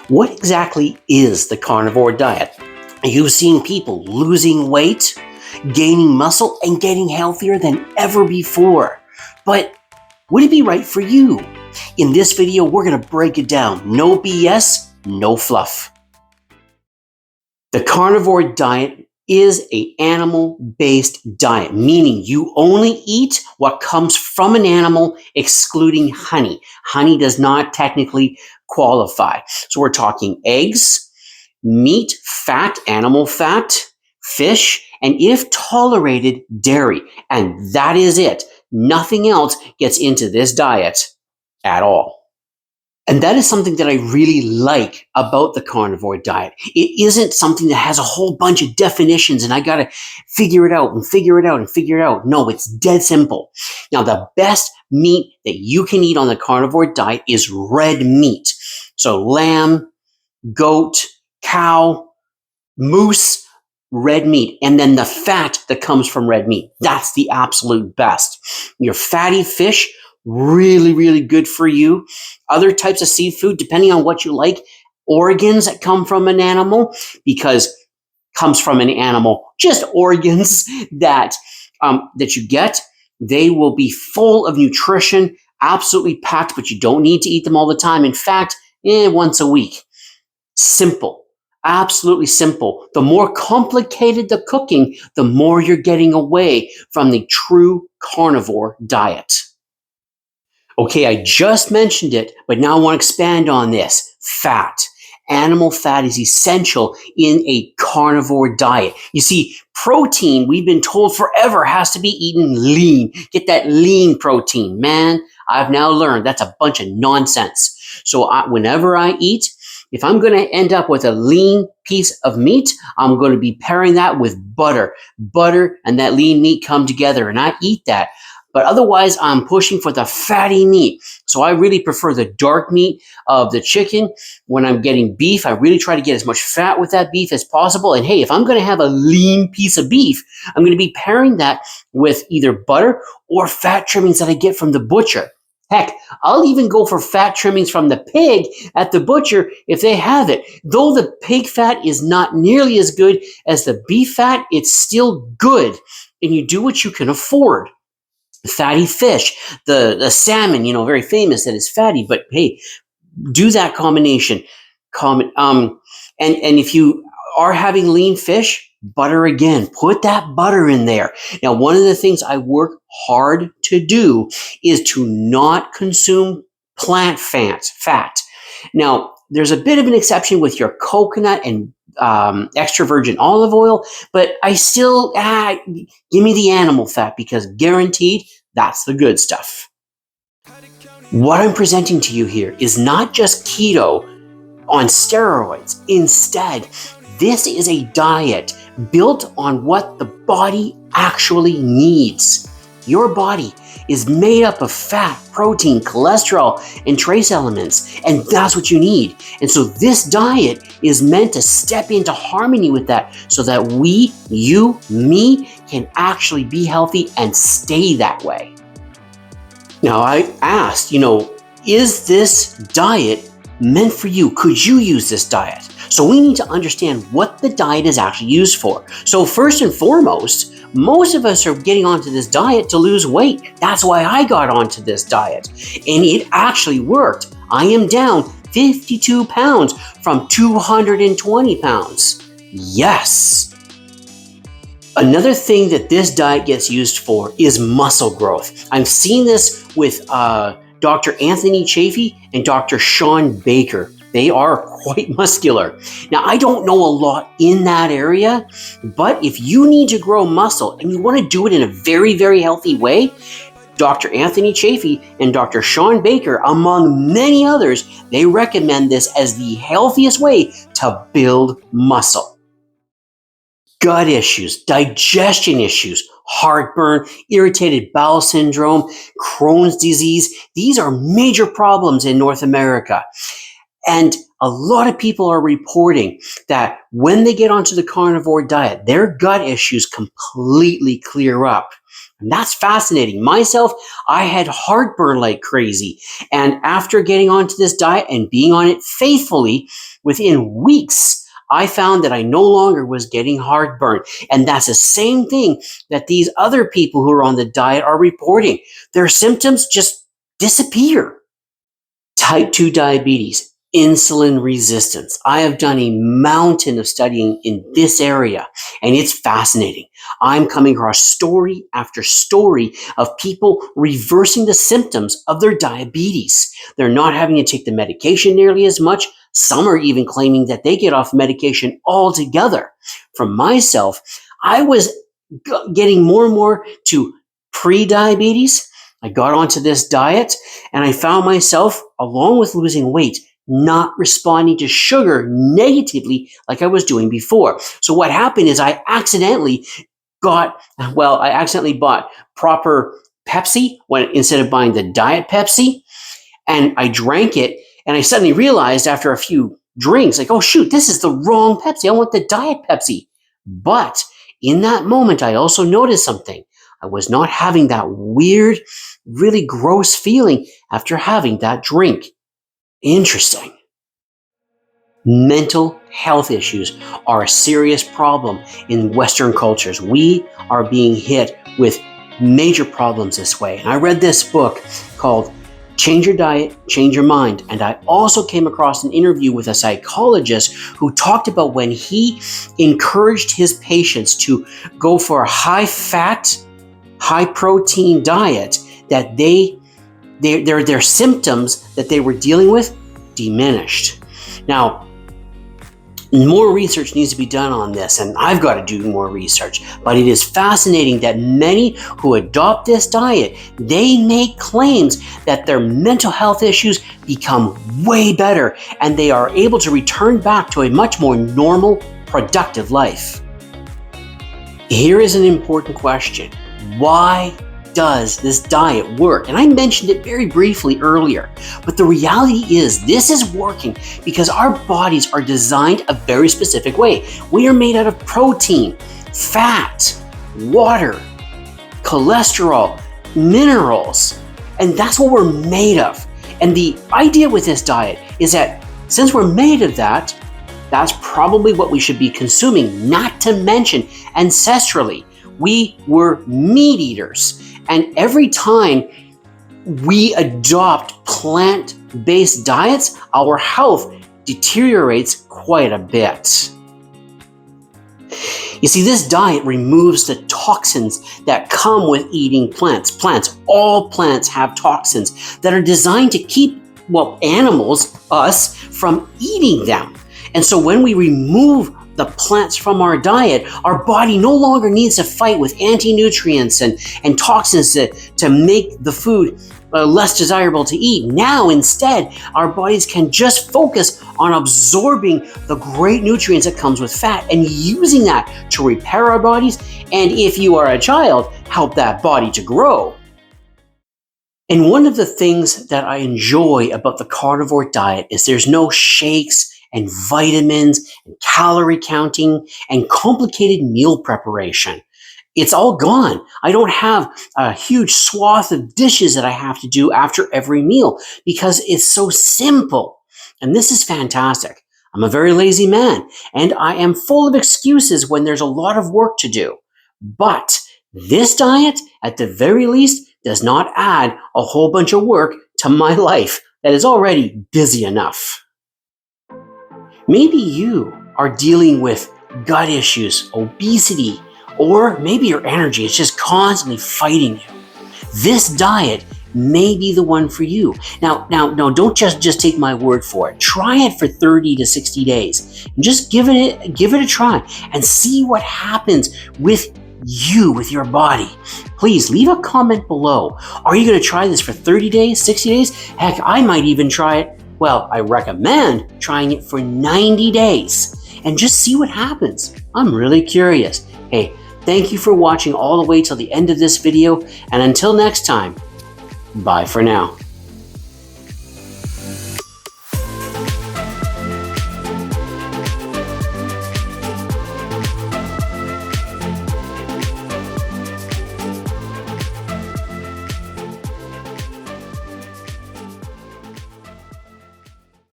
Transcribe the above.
What exactly is the carnivore diet? You've seen people losing weight, gaining muscle, and getting healthier than ever before. But would it be right for you? In this video, we're going to break it down. No BS, no fluff. The carnivore diet is an animal-based diet, meaning you only eat what comes from an animal, excluding honey. Honey does not technically qualify. So we're talking eggs, meat, fat, animal fat, fish, and if tolerated, dairy. And that is it. Nothing else gets into this diet at all. And that is something that I really like about the carnivore diet. It isn't something that has a whole bunch of definitions and I got to figure it out and figure it out and figure it out. No, it's dead simple. Now, the best meat that you can eat on the carnivore diet is red meat. So lamb, goat, cow, moose, red meat, and then the fat that comes from red meat. That's the absolute best. Your fatty fish, really, really good for you. Other types of seafood, depending on what you like, organs that come from an animal, because comes from an animal, just organs that you get, they will be full of nutrition, absolutely packed, but you don't need to eat them all the time. In fact, once a week. Simple. Absolutely simple. The more complicated the cooking, the more you're getting away from the true carnivore diet. Okay, I just mentioned it, but now I want to expand on this. Fat. Animal fat is essential in a carnivore diet. You see, protein, we've been told forever, has to be eaten lean. Get that lean protein. Man, I've now learned that's a bunch of nonsense. So whenever I eat, if I'm going to end up with a lean piece of meat, I'm going to be pairing that with butter. Butter and that lean meat come together, and I eat that. But otherwise, I'm pushing for the fatty meat. So I really prefer the dark meat of the chicken. When I'm getting beef, I really try to get as much fat with that beef as possible. And hey, if I'm going to have a lean piece of beef, I'm going to be pairing that with either butter or fat trimmings that I get from the butcher. Heck, I'll even go for fat trimmings from the pig at the butcher if they have it. Though the pig fat is not nearly as good as the beef fat, it's still good. And you do what you can afford. Fatty fish, the salmon, very famous that is fatty, but hey, do that combination. And if you are having lean fish, butter again. Put that butter in there. Now, one of the things I work hard to do is to not consume plant fat. Now, there's a bit of an exception with your coconut and extra virgin olive oil, but I still, give me the animal fat because guaranteed, that's the good stuff. What I'm presenting to you here is not just keto on steroids. Instead, this is a diet built on what the body actually needs. Your body is made up of fat, protein, cholesterol, and trace elements, and that's what you need. And so this diet is meant to step into harmony with that so that we, you, me, can actually be healthy and stay that way. Now, I asked, is this diet meant for you? Could you use this diet? So we need to understand what the diet is actually used for. So first and foremost, most of us are getting onto this diet to lose weight. That's why I got onto this diet. And it actually worked. I am down 52 pounds from 220 pounds. Yes. Another thing that this diet gets used for is muscle growth. I've seen this with Dr. Anthony Chafee and Dr. Sean Baker. They are quite muscular. Now, I don't know a lot in that area, but if you need to grow muscle and you want to do it in a very, very healthy way, Dr. Anthony Chafee and Dr. Sean Baker, among many others, they recommend this as the healthiest way to build muscle. Gut issues, digestion issues, heartburn, irritated bowel syndrome, Crohn's disease, these are major problems in North America. And a lot of people are reporting that when they get onto the carnivore diet, their gut issues completely clear up. And that's fascinating. Myself, I had heartburn like crazy. And after getting onto this diet and being on it faithfully, within weeks, I found that I no longer was getting heartburn. And that's the same thing that these other people who are on the diet are reporting. Their symptoms just disappear. Type 2 diabetes, insulin resistance. I have done a mountain of studying in this area, and it's fascinating. I'm coming across story after story of people reversing the symptoms of their diabetes. They're not having to take the medication nearly as much. Some are even claiming that they get off medication altogether. For myself, I was getting more and more to pre-diabetes. I got onto this diet and I found myself, along with losing weight, not responding to sugar negatively like I was doing before. So what happened is I accidentally bought proper Pepsi instead of buying the diet Pepsi, and I drank it, and I suddenly realized after a few drinks, like, oh shoot, this is the wrong Pepsi. I want the diet Pepsi. But in that moment, I also noticed something. I was not having that weird, really gross feeling after having that drink. Interesting. Mental health issues are a serious problem in Western cultures. We are being hit with major problems this way. And I read this book called Change Your Diet, Change Your Mind. And I also came across an interview with a psychologist who talked about when he encouraged his patients to go for a high-fat, high-protein diet, that their symptoms that they were dealing with diminished. Now, more research needs to be done on this, and I've got to do more research. But it is fascinating that many who adopt this diet, they make claims that their mental health issues become way better, and they are able to return back to a much more normal, productive life. Here is an important question. Why does this diet work? And I mentioned it very briefly earlier, but the reality is this is working because our bodies are designed a very specific way. We are made out of protein, fat, water, cholesterol, minerals, and that's what we're made of. And the idea with this diet is that since we're made of that, that's probably what we should be consuming, not to mention ancestrally. We were meat eaters. And every time we adopt plant-based diets, our health deteriorates quite a bit. You see, this diet removes the toxins that come with eating plants. All plants have toxins that are designed to keep, animals, us, from eating them. And so when we remove the plants from our diet, our body no longer needs to fight with anti-nutrients and toxins to make the food less desirable to eat. Now, instead, our bodies can just focus on absorbing the great nutrients that comes with fat and using that to repair our bodies, and if you are a child, help that body to grow. And one of the things that I enjoy about the carnivore diet is there's no shakes and vitamins and calorie counting and complicated meal preparation. It's all gone. I don't have a huge swath of dishes that I have to do after every meal because it's so simple. And this is fantastic. I'm a very lazy man and I am full of excuses when there's a lot of work to do. But this diet, at the very least, does not add a whole bunch of work to my life that is already busy enough. Maybe you are dealing with gut issues, obesity, or maybe your energy is just constantly fighting you. This diet may be the one for you. Now, don't just take my word for it. Try it for 30 to 60 days and just give it a try and see what happens with you, with your body. Please leave a comment below. Are you going to try this for 30 days, 60 days? Heck, I might even try it. Well, I recommend trying it for 90 days and just see what happens. I'm really curious. Hey, thank you for watching all the way till the end of this video, and until next time, bye for now.